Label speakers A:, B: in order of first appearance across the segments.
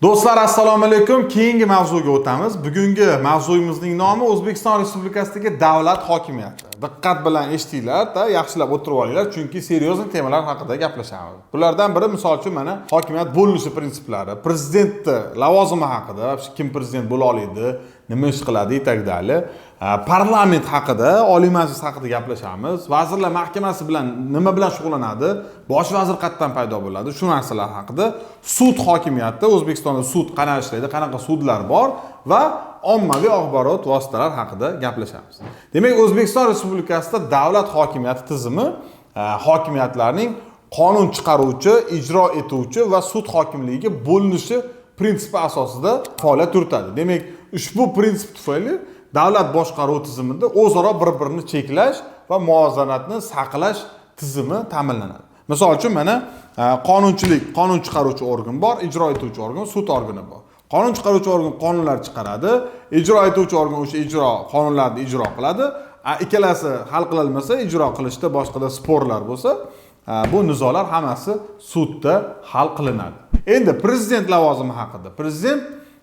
A: Do'stlar, assalomu alaykum. Keyingi mavzuga o'tamiz. Bugungi mavzuyimizning nomi O'zbekiston Respublikasidagi davlat hokimiyati. Diqqat bilan eshitinglar-da, yaxshilab o'tirib olinglar, chunki seriozli temalar haqida gaplashamiz. Bulardan biri, misol uchun, mana hokimiyat bo'linishi prinsiplari, prezidentni lavozimi haqida, kim prezident bo'la oladi, nima ish qiladi, etagdali. Parlament haqida, Oliy Majlis haqida gaplashamiz. Vazirlar Mahkamasi bilan nima bilan shug'ullanadi? Bosh vazir qayerdan paydo bo'ladi? Shu narsalar haqida. Sud hokimiyati, O'zbekistonda sud qanaqa ishlaydi, qanaqa sudlar bor va ommaviy axborot vositalari haqida gaplashamiz. Demak, O'zbekiston Respublikasida davlat hokimiyati tizimi hokimiyatlarning qonun chiqaruvchi, ijro etuvchi va sud hokimligiga bo'linishi prinsipi asosida faoliyat yuritadi. Demak, ushbu prinsip tufayli davlat boshqaruv tizimida o'zaro bir-birini cheklash va muvozanatni saqlash tizimi ta'minlanadi. Misol uchun, mana qonunchilik, qonun chiqaruvchi organ bor, ijro etuvchi organ, sud organi bor. Qonun chiqaruvchi organ qonunlar chiqaradi, ijro etuvchi organ o'sha qonunlarni ijro qiladi. Ikkalasi hal qilinmasa, ijro qilishda boshqada sporlar bo'lsa, bu nizolar hammasi sudda hal qilinadi. Endi prezident lavozimi haqida. Prezident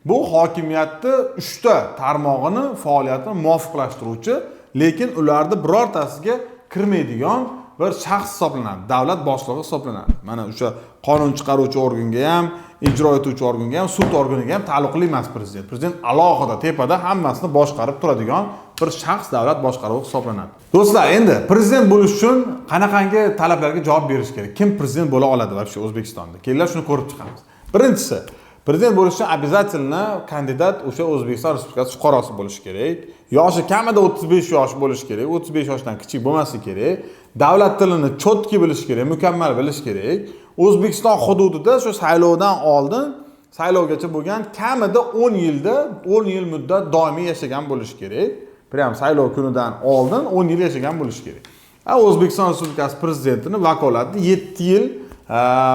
A: bu hokimiyatni 3 ta tarmog'ini faoliyatini muvofiqlashtiruvchi, lekin ularni birortasiga kirmaydigan bir shaxs hisoblanadi, davlat boshlig'i hisoblanadi. Mana o'sha qonun chiqaruvchi organga ham, ijro etuvchi organga ham, sud organiga ham taalluqli emas prezident. Prezident alohida tepada hammasini boshqarib turadigan bir shaxs davlat boshqaruvi hisoblanadi. Do'stlar, endi prezident bo'lish uchun qanaqangi talablarga javob berish kerak? Kim prezident bo'la oladi вообще O'zbekistonda? Kelinglar shuni ko'rib chiqamiz. Birinchisi, prezident bo'lish uchun обязательно kandidat o'sha O'zbekiston Respublikasi fuqarosi bo'lishi kerak. Yoshi kamida 35 yosh bo'lishi kerak, 35 yoshdan kichik bo'lmasligi kerak. Davlat tilini chotki bilish kerak, mukammal bilish kerak. O'zbekiston hududida shu saylovdan oldin saylovgacha bo'lgan kamida 10 yil muddat doimiy yashagan bo'lishi kerak. Prям saylov kunidan oldin 10 yil yashagan bo'lishi kerak. O'zbekiston Respublikasi prezidentining vakolati 7 yil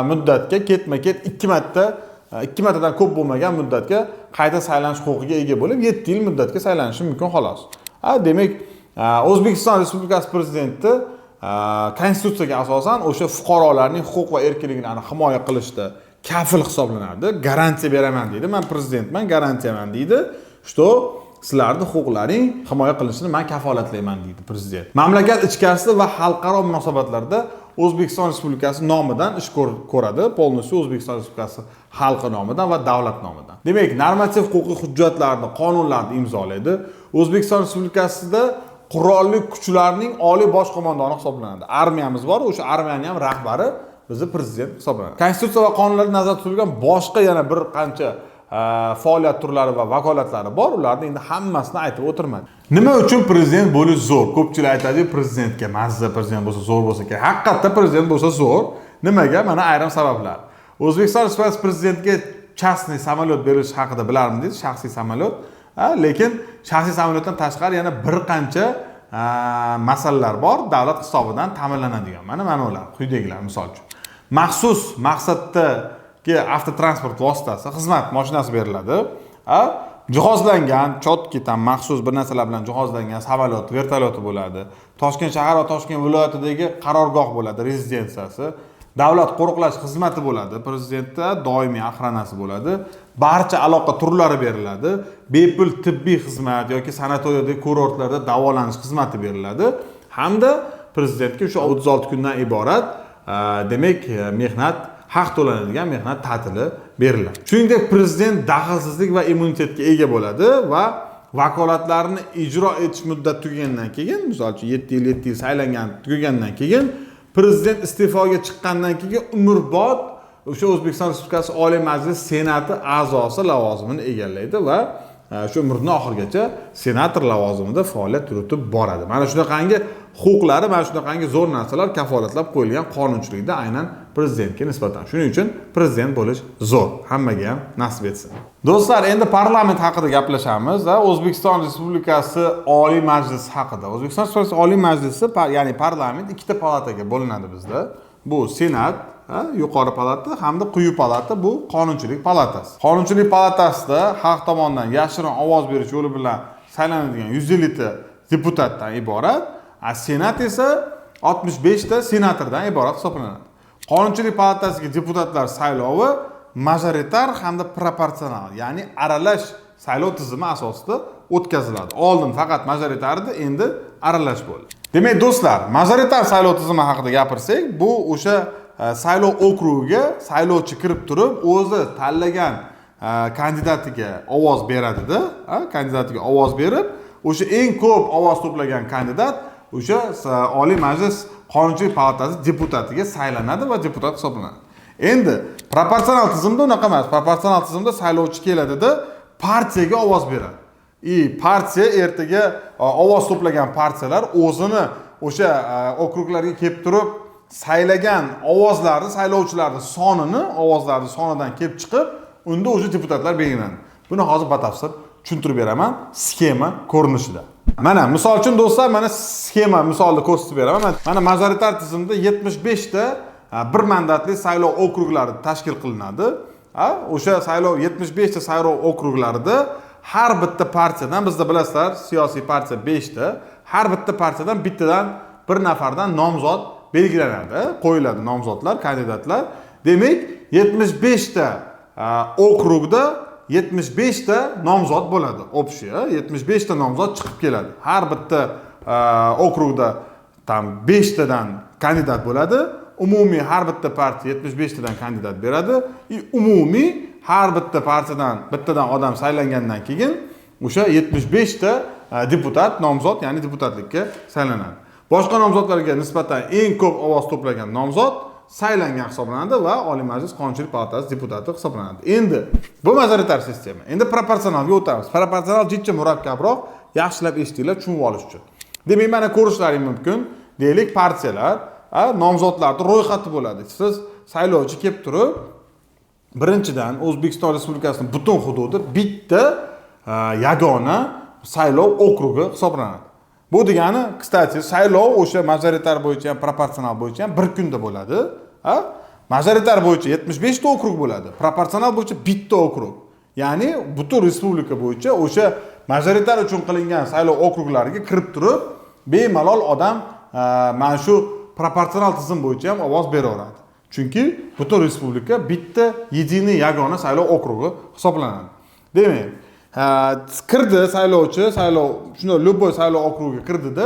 A: muddatga ketma-ket 2 martadan ko'p bo'lmagan muddatga qayta saylanish huquqiga ega bo'lib, 7 yil muddatga saylanishi mumkin xolos. Demak, O'zbekiston Respublikasi prezidenti konstitutsiyaga asosan o'sha fuqarolarning huquq va erkinliklarini himoya qilishda kafil hisoblanadi. Garantiya beraman deydi. Men prezidentman, garantiyaman deydi. Что sizlarning huquqlaring himoya qilinishini men kafolatlayman deydi prezident. Mamlakat ichkarisida va xalqaro munosabatlarda O'zbekiston Respublikasi nomidan ish ko'radi, polностью O'zbekiston Respublikasi xalqi nomidan va davlat nomidan. Demak, normativ huquqiy hujjatlarni, qonunlarni imzolaydi. O'zbekiston Respublikasida qurolli kuchlarning oliy bosh qo'mondoni hisoblanadi. Armiyamiz bor, o'sha armiyaning ham rahbari bizning prezident hisoblanadi. Konstitutsiya va qonunlarga nazarda tutilgan boshqa yana bir qancha faoliyat turlari va vakolatlari bor. Ularni endi hammasini aytib o'tirmadim. Nima uchun prezident bo'lish zo'r? Ko'pchilik aytadi, prezidentga mazza, prezident bo'lsa zo'r bo'lsa kerak. Haqiqatda prezident bo'lsa zo'r. Nimaga? Mana ayrim sabablar. O'zbekiston Respublikasi prezidentiga частный samolyot berish haqida bilarmi deydi, shaxsiy samolyot. Lekin shaxsiy samolyotdan tashqari yana bir qancha masalalar bor, davlat hisobidan ta'minlanadigan. Mana ular, quyidagilar misol uchun. Maxsus maqsaddagi avtotransport vositasi, xizmat mashinasi beriladi. Jihozlangan, chotkidan maxsus bir narsalar bilan jihozlangan samolyot, vertolyoti bo'ladi. Toshkent shahar va Toshkent viloyatidagi qarorgoh bo'ladi, rezidensiyasi. Davlat qo'riqlash xizmati bo'ladi. Prezidentda doimiy охранasi bo'ladi. Barcha aloqa turlari beriladi. Bepul tibbiy xizmat yoki sanatoriyadagi kurortlarda davolanish xizmati beriladi. Hamda prezidentga o'sha 36 kundan iborat, demak, mehnat haq to'lanadigan mehnat ta'tili beriladi. Shuningdek, prezident daxlsizlik va immunitetga ega bo'ladi va vakolatlarini ijro etish muddati tugagandan keyin, misol uchun 7 yil saylangan tugagandan keyin prezident iste'foga chiqqandan keyin umrbod o'sha O'zbekiston Respublikasi Oliy Majlis Senati a'zosi lavozimini egallaydi va shu umrining oxirigacha senator lavozimida faoliyat yuritib boradi. Mana shunaqangi huquqlari, mana shunaqangi zo'r narsalar kafolatlab qo'yilgan qonunchilikda aynan prezidentga nisbatan. Shuning uchun prezident bo'lish zo'r. Hammaga ham nasib etsin. Do'stlar, endi parlament haqida gaplashamiz va O'zbekiston Respublikasi Oliy Majlisi haqida. O'zbekiston Respublikasi Oliy Majlisi, ya'ni parlament ikkita palataga bo'linadi bizda. Bu Senat, yuqori palata hamda quyi palata, bu Qonunchilik palatasi. Qonunchilik palatasida xalq tomonidan yashirin ovoz berish yo'li bilan saylanadigan 150 ta deputatdan iborat, Senat esa 65 ta senatordan iborat hisoblanadi. Qonunchilik palatasiga deputatlar saylovi majoritar hamda proporsional, ya'ni aralash saylov tizimi asosida o'tkaziladi. Oldin faqat majoritar edi, endi aralash bo'ldi. Demak, do'stlar, majoritar saylov tizimi haqida gapirsak, bu o'sha saylov okrugiga saylovchi kirib turib, o'zi tanlagan kandidatiga ovoz beradi-da, kandidatiga ovoz berib, o'sha eng ko'p ovoz to'plagan kandidat o'sha Oliy Majlis Qonunchilik palatasi deputatiga saylanadi va deputat hisoblanadi. Endi proporsional tizimda unaqa emas. Proporsional tizimda saylovchi keladida partiyaga ovoz beradi. Partiya ertaga ovoz to'plagan partiyalar o'zini o'sha okruglarga kelib turib saylagan ovozlarni, saylovchilarning sonini, ovozlarning sonidan kelib chiqib, unda o'sha deputatlar belgilanadi. Buni hozir batafsil tushuntirib beraman sxema ko'rinishida. Mana misol uchun do'stlar, mana sxema misolida ko'rsatib beraman. Mana majoritar tizimda 75 ta bir mandatli saylov okruglari tashkil qilinadi. O'sha saylov 75 ta saylov okruglarida har bitta partiyadan, bizda bilasizlar, siyosiy partiya 5 ta, har bitta partiyadan bittadan bir nafardan nomzod belgilanadi, qo'yiladi nomzodlar, kandidatlar. Demak, 75 ta okrugda 75 ta nomzod bo'ladi. Общий 75 ta nomzod chiqib keladi. Har bitta okrugda tam 5 tadan kandidat bo'ladi. Umumiy har bitta partiya 75 tadan kandidat beradi. Umumiy har bitta partiyadan bittadan odam saylangandan keyin o'sha 75 ta deputat nomzod, ya'ni deputatlikka saylanadi. Boshqa nomzodlarga nisbatan eng ko'p ovoz to'plagan nomzod saylangan hisoblanadi va Oliy Majlis Qonunchilik palatasi deputati hisoblanadi. Endi bu majoritar sistema. Endi proporsionalga o'tamiz. Proporsional jicha murakkabroq, yaxshilab eshitinglar, tushunib olish uchun. Demak, mana ko'rishlaring mumkin. Deylik, partiyalar nomzodlarning ro'yxati bo'ladi. Siz saylovchi kelib turib, birinchidan O'zbekiston Respublikasining butun hududi bitta yagona saylov okrugi hisoblanadi. Bu degani, kstati, saylov o'sha majoritar bo'yicha ham, proporsional bo'yicha ham bir kunda bo'ladi. Majoritar bo'yicha 75 ta okrug bo'ladi, proporsional bo'yicha bitta okrug. Ya'ni butun respublika bo'yicha o'sha majoritar uchun qilingan saylov okruglariga kirib turib, bemalol odam mana shu proporsional tizim bo'yicha ham ovoz beraveradi. Chunki butun respublika bitta yediniy yagona saylov okrugi hisoblanadi. Demak, kirdi saylovchi, shunday любой saylov okrugiga kirdida,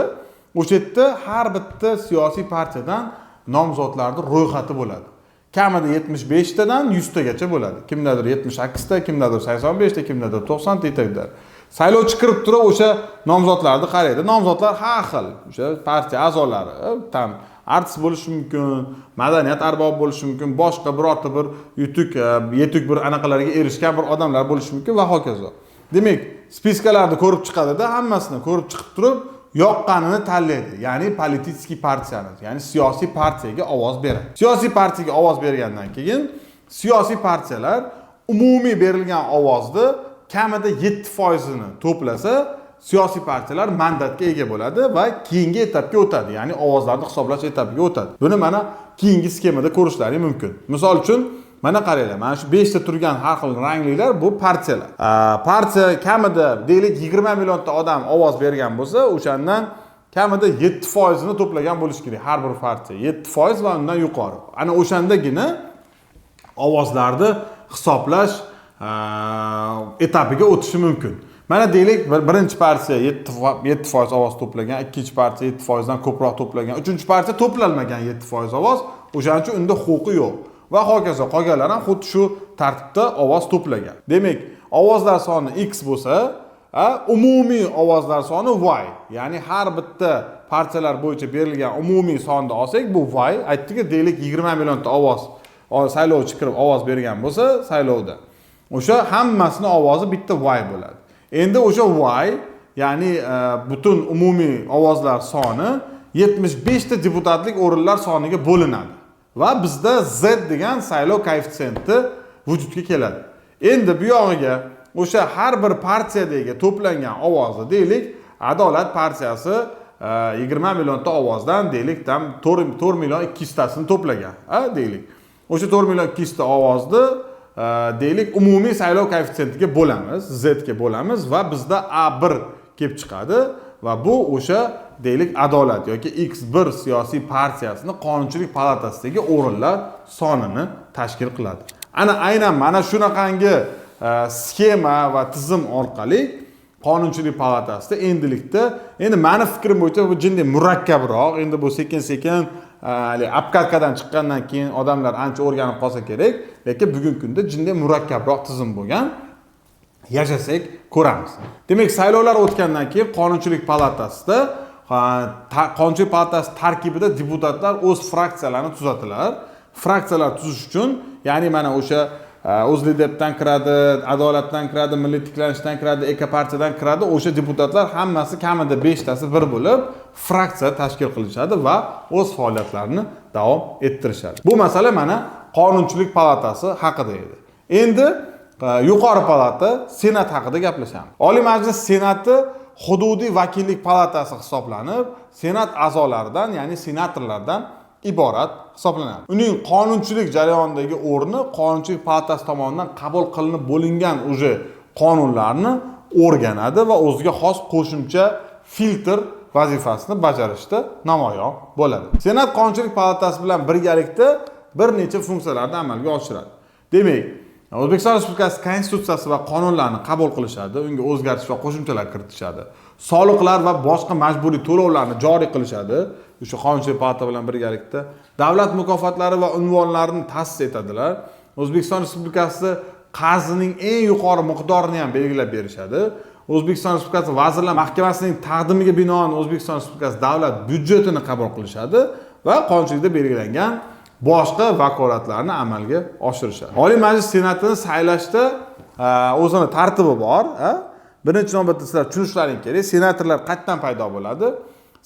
A: o'sha yerda har bitta siyosiy partiyadan nomzodlarning ro'yxati bo'ladi. Kamida 75 tadan 100 tagacha bo'ladi. Kimdadir 78 ta, kimdadir 85 ta, kimdadir 90 ta yetaklar. Saylovchi kirib turib o'sha nomzodlarni qaraydi. Nomzodlar har xil, o'sha partiya a'zolari, tam artist bo'lishi mumkin, madaniyat arbobi bo'lishi mumkin, boshqa birorta bir yetuk bir anaqalarga erishgan bir odamlar bo'lishi mumkin va hokazo. Demak, spiskalarni ko'rib chiqadi-da, hammasini ko'rib chiqib turib, yoqqanini tanlaydi. Ya'ni politiskiy partiyani, ya'ni siyosiy partiyaga ovoz beradi. Siyosiy partiyaga ovoz bergandan keyin siyosiy partiyalar umumiy berilgan ovozni kamida 7% ni to'plasa, siyosiy partiyalar mandatga ega bo'ladi va keyingi etapga o'tadi, ya'ni ovozlarni hisoblash etapiga o'tadi. Buni mana keyingi sxemada ko'rishlaring mumkin. Misol uchun, mana qaranglar, mana shu 5 ta turgan har xil rangliklar bu partiyalar. Partiya kamida deylik 20 millionta odam ovoz bergan bo'lsa, o'shandan kamida 7% ni to'plagan bo'lishi kerak har bir partiya. 7% va undan yuqori. Ana o'shandagina ovozlarni hisoblash etapiga o'tishi mumkin. Mana deylik, birinchi partiya 7% ovoz to'plagan, ikkinchi partiya 7% dan ko'proq to'plagan, uchinchi partiya to'plalmagan 7% ovoz, o'shaning uchun unda huquqi yo'q. Va hokazo, qolganlar ham xuddi shu tartibda ovoz to'plagan. Demak, ovozlar soni x bo'lsa, umumiy ovozlar soni y. Ya'ni har bitta partiyalar bo'yicha berilgan umumiy sonni olsak, bu y. Aytdik, deylik 20 millionta ovoz saylovchi kirib ovoz bergan bo'lsa, saylovda. O'sha hammasini ovozi bitta y bo'ladi. Endi o'sha y, ya'ni butun umumiy ovozlar soni 75 ta deputatlik o'rinlar soniga bo'linadi. Va bizda Z degan saylov koeffitsiyenti vujudga keladi. Endi bu yog'iga o'sha har bir partiyadagi to'plangan ovozni deylik, Adolat partiyasi 20 millionta ovozdan deylik tam 4 million 200 tasini to'plagan, deylik. O'sha 4 million 200 ta ovozni deylik umumiy saylov koeffitsiyentiga bo'lamiz, Z ga bo'lamiz va bizda A1 kelib chiqadi va bu o'sha deylik Adolat yoki X1 siyosiy partiyasining Qonunchilik palatasidagi o'rinlar sonini tashkil qiladi. Aynan mana shunaqangi sxema va tizim orqali Qonunchilik palatasida endilikda endi meni fikrim bo'yicha bu jinday murakkabroq, endi bu sekin-sekin apkatkadan chiqqandan keyin odamlar ancha o'rganib qolsa kerak, lekin bugungi kunda jinday murakkabroq tizim bo'lgan. Yashasak ko'ramiz. Demak, saylovlar o'tgandan keyin Qonunchilik palatasida Qonunchilik palatasi tarkibida deputatlar o'z fraksiyalarini tuzadilar. Fraksiyalar tuzish uchun, ya'ni mana o'sha O'zLiDepdan kiradi, Adolatdan kiradi, Milliy tiklanishdan kiradi, Ekopartiyadan kiradi. O'sha deputatlar hammasi kamida 5 tasi bir bo'lib fraksiya tashkil qilishadi va o'z faoliyatlarini davom ettirishadi. Bu masala mana Qonunchilik palatasi haqida edi. Endi yuqori palata Senat haqida gaplashamiz. Oliy Majlis Senati hududiy vakillik palatasi hisoblanib, Senat a'zolaridan, ya'ni senatorlardan iborat hisoblanadi. Uning qonunchilik jarayonidagi o'rni Qonunchilik palatasi tomonidan qabul qilinib bo'lingan o'sha qonunlarni o'rganadi va o'ziga xos qo'shimcha filtr vazifasini bajarishda namoyon bo'ladi. Senat Qonunchilik palatasi bilan birgalikda bir necha funksiyalarni amalga oshiradi. Demak, O'zbekiston Respublikasi Konstitutsiyasi va qonunlarini qabul qilishadi, unga o'zgartish va qo'shimchalar kiritishadi. Soliqlar va boshqa majburiy to'lovlarni joriy qilishadi. O'sha Qonunchilik palata bilan birgalikda davlat mukofotlari va unvonlarini ta'sis etadilar. O'zbekiston Respublikasi qarzining eng yuqori miqdorini ham belgilab berishadi. O'zbekiston Respublikasi Vazirlar Mahkamasining taqdimiga binoan O'zbekiston Respublikasi davlat byudjetini qabul qilishadi va qonunchilikda belgilangan boshqa vakolatlarni amalga oshirishadi. Oliy Majlis Senatini saylashda o'zini tartibi bor. Birinchi navbatda sizlar tushunishlaring kerak. Senatorlar qayerdan paydo bo'ladi?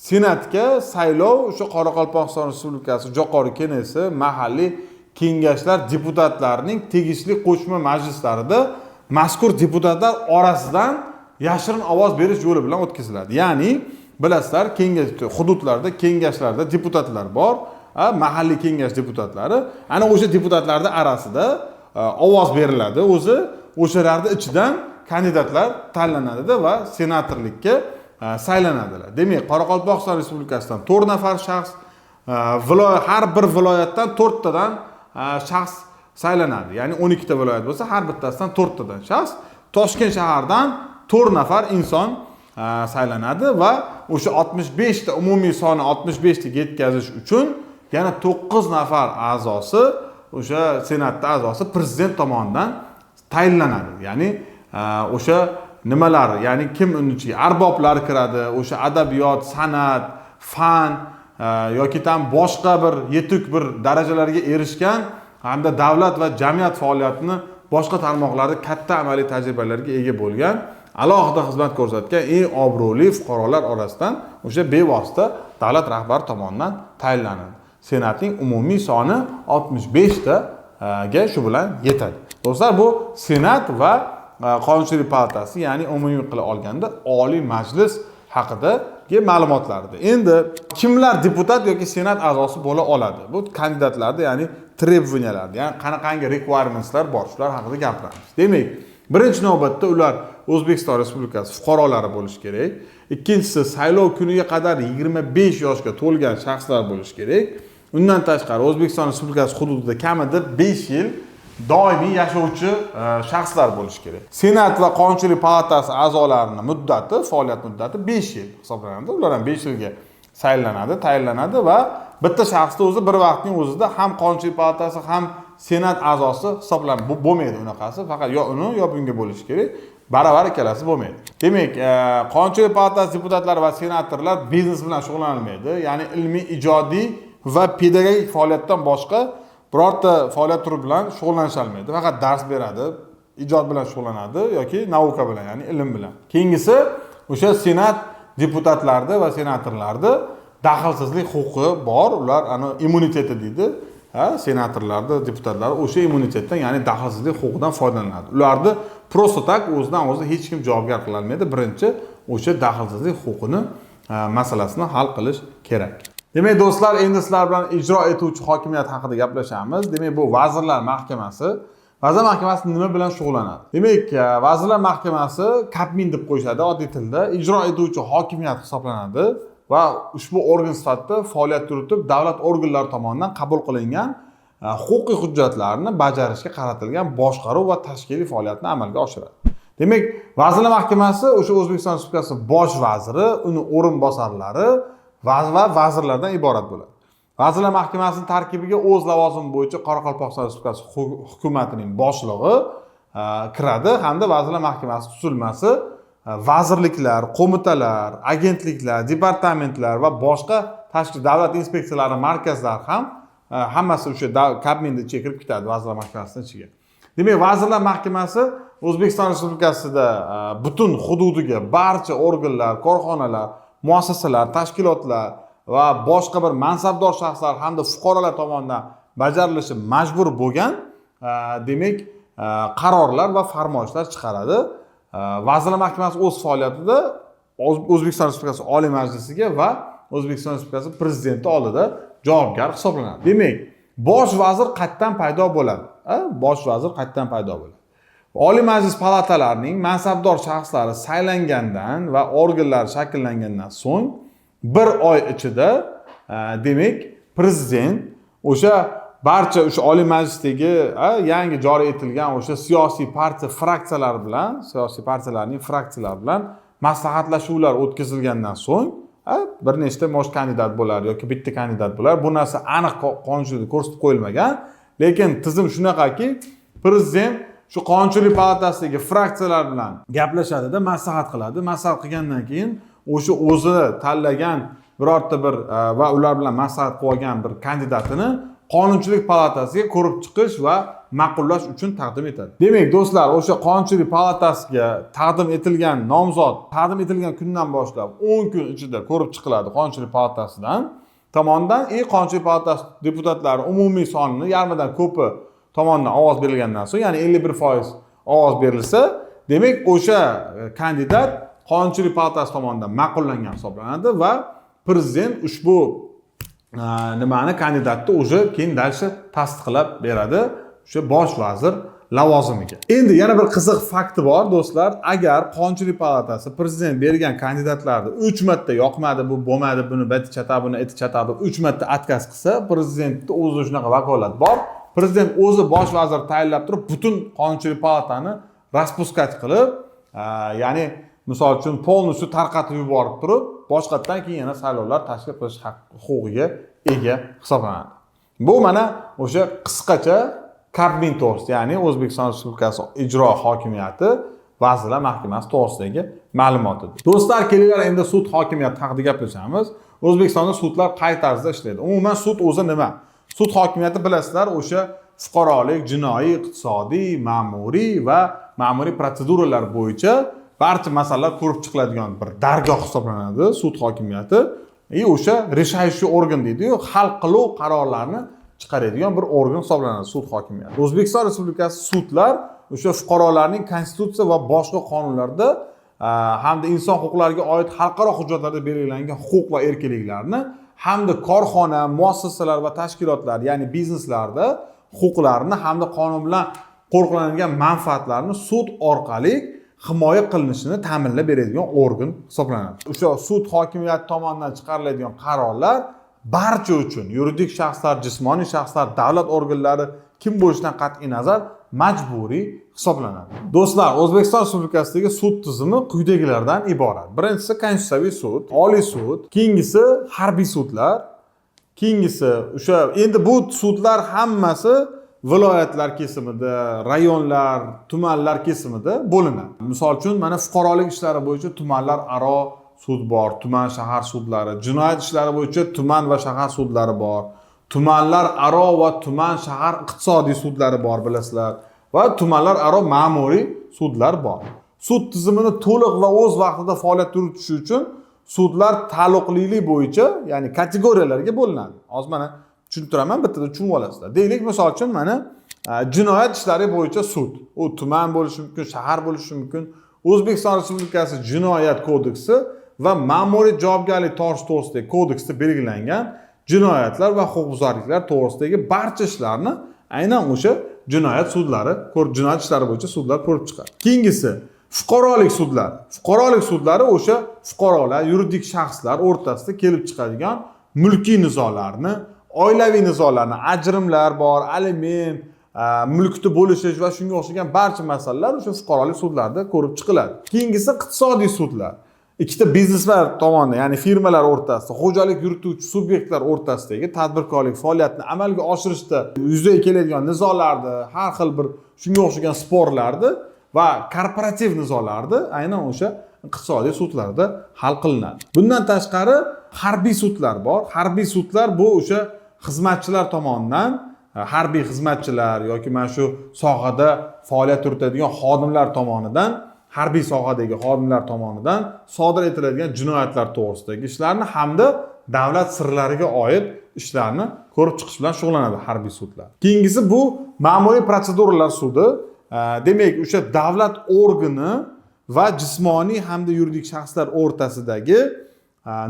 A: Senatga saylov o'sha Qoraqalpog'iston Respublikasi Jo'qorg'i Kengesi mahalliy kengashlar deputatlarining tegishli qo'shma majlislarida mazkur deputatlar orasidan yashirin ovoz berish yo'li bilan o'tkaziladi. Ya'ni bilasizlar, kengash hududlarda, kengashlarda deputatlar bor. Mahalliy kengash deputatlari, ana o'sha deputatlar arasida ovoz beriladi. O'shalarning ichidan kandidatlar tanlanadi va senatorlikka saylanadilar. Demak, Qoraqalpog'iston Respublikasidan 4 nafar shaxs, har bir viloyatdan 4 tadan shaxs saylanadi. Ya'ni 12 ta viloyat bo'lsa, har bittasidan 4 tadan shaxs, Toshkent shaharidan 4 nafar inson saylanadi va o'sha 65 ta umumiy soni 65 taga yetkazish uchun yana 9 nafar a'zosi, o'sha senatda a'zosi prezident tomonidan tayinlanadi. Ya'ni o'sha nimalar, ya'ni kim uni ichiga arboblar kiradi, o'sha adabiyot, san'at, fan yoki ham boshqa bir yetuk bir darajalarga erishgan hamda davlat va jamiyat faoliyatini boshqa tarmoqlarda katta amaliy tajribalarga ega bo'lgan, alohida xizmat ko'rsatgan eng obro'li fuqarolar orasidan o'sha bevosita davlat rahbari tomonidan tayinlanadi. Senatning umumiy soni 65 taga shu bilan yetadi. Do'stlar, bu Senat va Qonunchilik palatasi, ya'ni umumiy qilib olganda Oliy Majlis haqidagi ma'lumotlardir. Endi kimlar deputat yoki Senat a'zosi bo'la oladi? Bu kandidatlarda, ya'ni trебованияларда, ya'ni qanaqangi requirementslar bor, shular haqida gapiramiz. Demak, birinchi navbatda ular O'zbekiston Respublikasi fuqarolari bo'lishi kerak. Ikkinchisi, saylov kuniga qadar 25 yoshga to'lgan shaxslar bo'lishi kerak. Undan tashqari O'zbekiston Respublikasi hududida kamida 5 yil doimiy yashovchi shaxslar bo'lishi kerak. Senat va Qonunchilik palatasi a'zolarining muddati, faoliyat muddati 5 yil hisoblanadi. Ular ham 5 yilga tayinlanadi va bitta shaxsda o'zi bir vaqtning o'zida ham Qonunchilik palatasi ham Senat a'zosi hisoblanib bo'lmaydi unaqasi. Faqat yo uni yo bunga bo'lishi kerak. Baravar ikkalasi bo'lmaydi. Demak, Qonunchilik palatasi deputatlari va senatorlar biznes bilan shug'ullanmaydi. Ya'ni ilmiy, ijodiy va pedagogik faoliyatdan boshqa birorta faoliyat turi bilan shug'ullana olmaydi. Faqat dars beradi, ijod bilan shug'ullanadi yoki nauka bilan, ya'ni ilm bilan. Keyingisi o'sha Senat deputatlarida va senatorlarda daxlsizlik huquqi bor. Ular immuniteti deydi. Senatorlarda, deputatlar o'sha immunitetdan, ya'ni daxlsizlik huquqidan foydalanadi. Ularni prosto tak o'zidan o'zi hech kim javobgar qila olmaydi. Birinchi o'sha daxlsizlik huquqini masalasini hal qilish kerak. Demak, do'stlar, endi sizlar bilan ijro etuvchi hokimiyat haqida gaplashamiz. Demak, bu Vazirlar Mahkamasi. Vazirlar Mahkamasi nima bilan shug'ullanadi? Demak, Vazirlar Mahkamasi Kabmin deb qo'yishadi oddiy tilda. Ijro etuvchi hokimiyat hisoblanadi va ushbu organ sifatida faoliyat yuritib, davlat organlari tomonidan qabul qilingan huquqiy hujjatlarni bajarishga qaratilgan boshqaruv va tashkiliy faoliyatni amalga oshiradi. Demak, Vazirlar Mahkamasi o'sha O'zbekiston Respublikasi bosh vaziri, uni o'rinbosarlari va vazirlardan iborat bo'ladi. Vazirlar Mahkamasining tarkibiga o'z lavozimi bo'yicha Qoraqalpog'iston Respublikasi hukumatining boshlig'i kiradi hamda Vazirlar Mahkamasi tuzilmasi vazirliklar, qo'mitalar, agentliklar, departamentlar va boshqa tashqi davlat inspeksiyalari markazlari ham hammasi o'sha kabinetga kirib ketadi Vazirlar Mahkamasining ichiga. Demak, Vazirlar Mahkamasi O'zbekiston Respublikasida butun hududiga barcha organlar, korxonalar, muassasalar, tashkilotlar va boshqa bir mansabdor shaxslar hamda fuqarolar tomonidan bajarilishi majbur bo'lgan demak qarorlar va farmoyishlar chiqaradi. Vazirlar Mahkamasi o'z faoliyatida O'zbekiston Respublikasi Oliy Majlisiga va O'zbekiston Respublikasi prezidenti oldida javobgar hisoblanadi. Demak, bosh vazir qayerdan paydo bo'ladi? Bosh vazir qayerdan paydo bo'ladi? Oliy Majlis palatalarining mansabdor shaxslari saylangandan va organlar shakllangandan so'ng 1 oy ichida demak prezident o'sha barcha o'sha Oliy Majlisdagi yangi joriy etilgan o'sha siyosiy partiya fraksiyalari bilan, siyosiy partiyalarning fraksiyalari bilan maslahatlashuvlar o'tkazilgandan so'ng bir nechta mosh kandidat bo'lar yoki bitta kandidat bo'lar. Bu narsa aniq qonunchilikda ko'rsatib qo'yilmagan, lekin tizim shunaqaki, prezident shu Qonunchilik palatasidagi fraksiyalar bilan gaplashadi-da, maslahat qiladi. Maslahat qilgandan keyin o'sha o'zi tanlagan birorta bir va ular bilan maslahat qilib olgan bir kandidatini Qonunchilik palatasiga ko'rib chiqish va ma'qullash uchun taqdim etadi. Demak, do'stlar, o'sha Qonunchilik palatasiga taqdim etilgan nomzod taqdim etilgan kundan boshlab 10 kun ichida ko'rib chiqiladi Qonunchilik palatasidan tomonidan. Qonunchilik palatasi deputatlari umumiy sonining yarmidan ko'pi tomonidan ovoz berilgandan so'ng, ya'ni 51% ovoz berilsa, demak, o'sha kandidat Qonunchilik palatasi tomonidan ma'qullangan hisoblanadi va prezident ushbu nimani kandidatni o'zi keyin dalshi tasdiqlab beradi o'sha bosh vazir lavozimiga. Endi yana bir qiziq fakti bor, do'stlar. Agar Qonunchilik palatasi prezident bergan kandidatlarni 3 marta yoqmadi, bu bo'lmadi, buni beti chata, buni eti chata deb 3 marta отказ qilsa, prezidentning o'zi shunaqa vakolat bor. Prezident o'zi bosh vazir tayinlab turib, butun Qonunchilik palatani raspuskat qilib, ya'ni misol uchun polностью tarqatib yuborib turib, boshqatdan keyin yana saylovlar tashkil qilish huquqiga ega hisoblanadi. Bu mana o'sha qisqacha Kabmin to'g'risida, ya'ni O'zbekiston Respublikasi ijro hokimiyati Vazirlar Mahkamasi to'g'risidagi ma'lumotdir. Do'stlar, kelinglar endi sud hokimiyati haqida gaplashamiz. O'zbekistonda sudlar qay tarzda ishlaydi? Umuman sud o'zi nima? Sud hokimiyati bilasizlar, o'sha fuqarolik, jinoiy, iqtisodiy, ma'muriy va ma'muriy protseduralar bo'yicha barcha masalalar ko'rib chiqiladigan bir dargoh hisoblanadi sud hokimiyati. O'sha решающий organ deydi-yu, hal qiluvchi qarorlarni chiqaradigan bir organ hisoblanadi sud hokimiyati. O'zbekiston Respublikasi sudlar o'sha fuqarolarning konstitutsiya va boshqa qonunlarda hamda inson huquqlariga oid xalqaro hujjatlarda belgilangan huquq va erkinliklarni hamda korxona, muassasalar va tashkilotlar, ya'ni bizneslarda huquqlarini hamda qonun bilan qo'riqlanadigan manfaatlarni sud orqali himoya qilinishini ta'minlab beradigan organ hisoblanadi. O'sha sud hokimiyati tomonidan chiqariladigan qarorlar barcha uchun yuridik shaxslar, jismoniy shaxslar, davlat organlari kim bo'lishidan qat'iy nazar majburiy hisoblanadi. Do'stlar, O'zbekiston Respublikasidagi sud tizimi quyidagilardan iborat. Birinchisi Konstitutsiyaviy sud, Oliy sud, keyingisi harbiy sudlar, keyingisi o'sha endi bu sudlar hammasi viloyatlar kesimida, rayonlar, tumanlar kesimida bo'linadi. Misol uchun, mana fuqarolik ishlari bo'yicha tumanlar aro sud bor, tuman shahar sudlari, jinoyat ishlari bo'yicha tuman va shahar sudlari bor, tumanlar aro va tuman shahar iqtisodiy sudlari bor, bilasizlar, va tumanlar aro ma'muriy sudlar bor. Sud tizimini to'liq va o'z vaqtida faoliyat yuritishi uchun sudlar taalluqlilik bo'yicha, ya'ni kategoriyalarga bo'linadi. Hozir mana tushuntiraman, bittada tushunib olasizlar. Deylik, misol uchun mana jinoyat ishlari bo'yicha sud. U tuman bo'lishi mumkin, shahar bo'lishi mumkin. O'zbekiston Respublikasi Jinoyat kodeksi va ma'muriy javobgarlik to'g'risidagi kodeksda belgilangan jinoyatlar va huquqbuzarliklar to'g'risidagi barcha ishlarni aynan o'sha jinoyat sudlari, jinoyat ishlari bo'yicha sudlar ko'rib chiqadi. Keyingisi fuqarolik sudlari. Fuqarolik sudlari o'sha fuqarolar, yuridik shaxslar o'rtasida kelib chiqadigan mulkiy nizolarni oilaviy nizolarni, ajrimlar bor, aliment, mulkni bo'lishish va shunga o'xshagan barcha masalalar o'sha fuqarolik sudlarida ko'rib chiqiladi. Keyingisi iqtisodiy sudlar. Ikkita bizneslar tomonidan, ya'ni firmalar o'rtasida, xo'jalik yurituvchi subyektlar o'rtasidagi tadbirkorlik faoliyatini amalga oshirishda yuzaga keladigan nizolarni, har xil bir shunga o'xshagan sporlarni va korporativ nizolarni aynan o'sha iqtisodiy sudlarda hal qilinadi. Bundan tashqari harbiy sudlar bor. Harbiy sudlar bu o'sha xizmatchilar tomonidan, harbiy xizmatchilar yoki mana shu sohada faoliyat yuritadigan xodimlar tomonidan, harbiy sohadagi xodimlar tomonidan sodir etiladigan jinoyatlar to'g'risidagi ishlarni hamda davlat sirlariga oid ishlarni ko'rib chiqish bilan shug'ullanadi harbiy sudlar. Keyingisi bu ma'muriy protseduralar sudi. Demak, o'sha davlat organi va jismoniy hamda yuridik shaxslar o'rtasidagi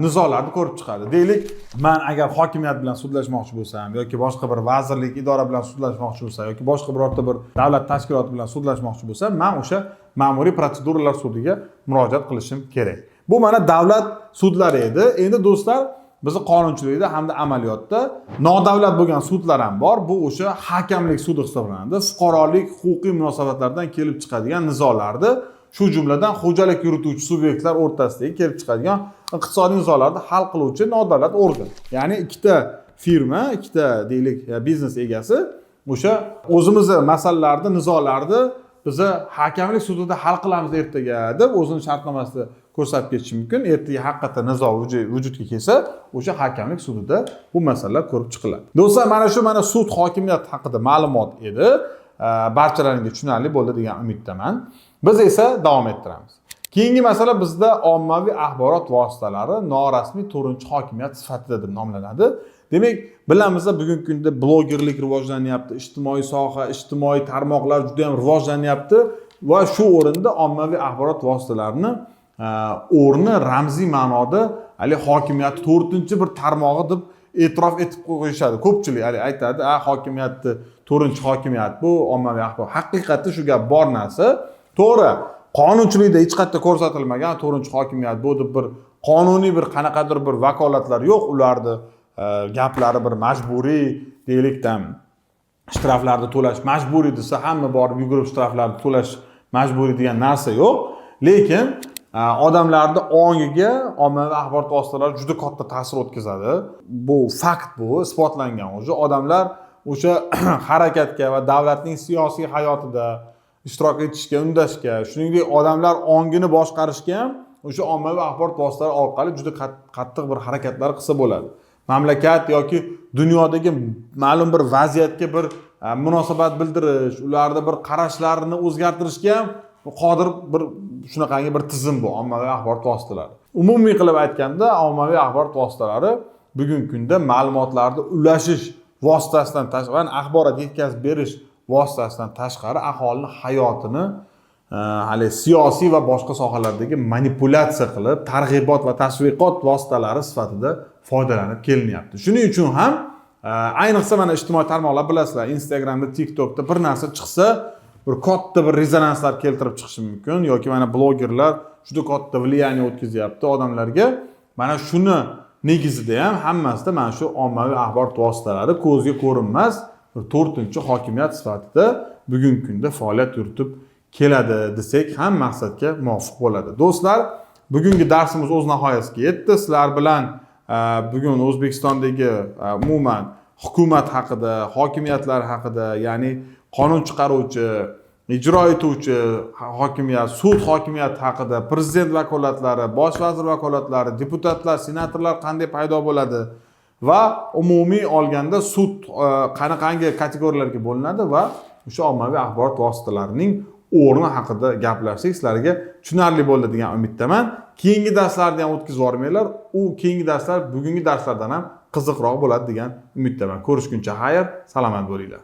A: nizolarni ko'rib chiqadi. Deylik, men agar hokimiyat bilan sudlashmoqchi bo'lsam yoki boshqa bir vazirlik, idora bilan sudlashmoqchi bo'lsam yoki boshqa birorta bir davlat tashkiloti bilan sudlashmoqchi bo'lsam, men o'sha ma'muriy protseduralar sudiga murojaat qilishim kerak. Bu mana davlat sudlari edi. Endi do'stlar, bizni qonunchilikda hamda amaliyotda nodavlat bo'lgan sudlar ham bor. Bu o'sha hakamlik sudi hisoblanadi. Fuqarolik huquqiy munosabatlardan kelib chiqadigan nizolarni, shu jumladan xo'jalik yurituvchi subyektlar o'rtasidagi kelib chiqadigan iqtisodiy nizolarni hal qiluvchi nodavlat organ. Ya'ni ikkita firma, ikkita deylik biznes egasi o'sha o'zimizni masalalarni, nizolarni bizni hakamlik sudida hal qilamiz ertaga deb o'zini shartnomasida ko'rsatib ketishi mumkin. Ertaga haqiqatan nizo vujudga kelsa, o'sha hakamlik sudida bu masalalar ko'rib chiqiladi. Do'stlar, mana sud hokimiyat haqida ma'lumot edi. Barchalaringizga tushunarli bo'ldi degan umiddaman. Biz esa davom ettiramiz. Keyingi masala bizda ommaviy axborot vositalari norasmiy to'rtinchi hokimiyat sifatida deb nomlanadi. Demak, bilamiz, bugungi kunda blogerlik rivojlanyapti, ijtimoiy soha, ijtimoiy tarmoqlar juda ham rivojlanyapti va shu o'rinda ommaviy axborot vositalarini o'rni ramziy ma'noda hali hokimiyat to'rtinchi bir tarmog'i deb e'tirof etib qo'yishadi. Ko'pchilik aytadi, hokimiyatni to'rtinchi hokimiyat bu ommaviy axborot. Haqiqatda shu gap bor narsa. To'g'ri, qonunchilikda hech qayerda ko'rsatilmagan to'rtinchi hokimiyat bu deb bir qonuniy bir qanaqadir bir vakolatlar yo'q. Ularni gaplari bir majburiy, deylikdan shtraflarni to'lash majburiy desa hamma borib yugurib shtraflarni to'lash majburiy degan narsa yo'q. Lekin odamlarning ongiga ommaviy axborot vositalari juda katta ta'sir o'tkazadi. Bu fakt, bu isbotlangan. Odamlar o'sha harakatga va davlatning siyosiy hayotida ishtirok etishga, undashga, shuningdek odamlar ongini boshqarishga ham o'sha ommaviy axborot vositalari orqali juda qattiq bir harakatlar qilsa bo'ladi. Mamlakat yoki dunyodagi ma'lum bir vaziyatga bir munosabat bildirish, ularda bir qarashlarini o'zgartirishga ham qodir bir shunaqangi bir tizim bu ommaviy axborot vositalari. Umumiy qilib aytganda, ommaviy axborot vositalari bugungi kunda ma'lumotlarni ulashish vositasidan tashqari, axborot yetkazib berish vositasidan tashqari aholining hayotini hali siyosiy va boshqa sohalardagi manipulyatsiya qilib, targ'ibot va tashviqot vositalari sifatida foydalanib kelinyapti. Shuning uchun ham ayniqsa mana ijtimoiy tarmoqlar bilasizlar, Instagramda, TikTokda bir narsa chiqsa, bir katta bir rezonanslar keltirib chiqishi mumkin yoki mana blogerlar juda katta влияние o'tkazyapti odamlarga. Mana shuni negizida ham hammasida mana shu ommaviy axborot vositalari ko'zga ko'rinmas bir to'rtinchi hokimiyat sifatida bugungi kunda faoliyat yuritib keladi desak ham maqsadga muvofiq bo'ladi. Do'stlar, bugungi darsimiz o'z nihoyasiga yetdi. Sizlar bilan bugun O'zbekistondagi umuman hukumat haqida, hokimiyatlar haqida, ya'ni qonun chiqaruvchi, ijro etuvchi hokimiyat, sud hokimiyati haqida, prezident vakolatlari, bosh vazir vakolatlari, deputatlar, senatorlar qanday paydo bo'ladi va umumiy olganda sud qanaqangi kategoriyalarga bo'linadi va o'sha ommaviy axborot vositalarining o'rni haqida gaplashdik. Sizlarga tushunarli bo'ldi degan umiddaman. Keyingi darslarni ham o'tkazib yubormanglar. U keyingi darslar bugungi darslardan ham qiziqroq bo'ladi degan umiddaman. Ko'rishguncha xayr, salomat bo'linglar.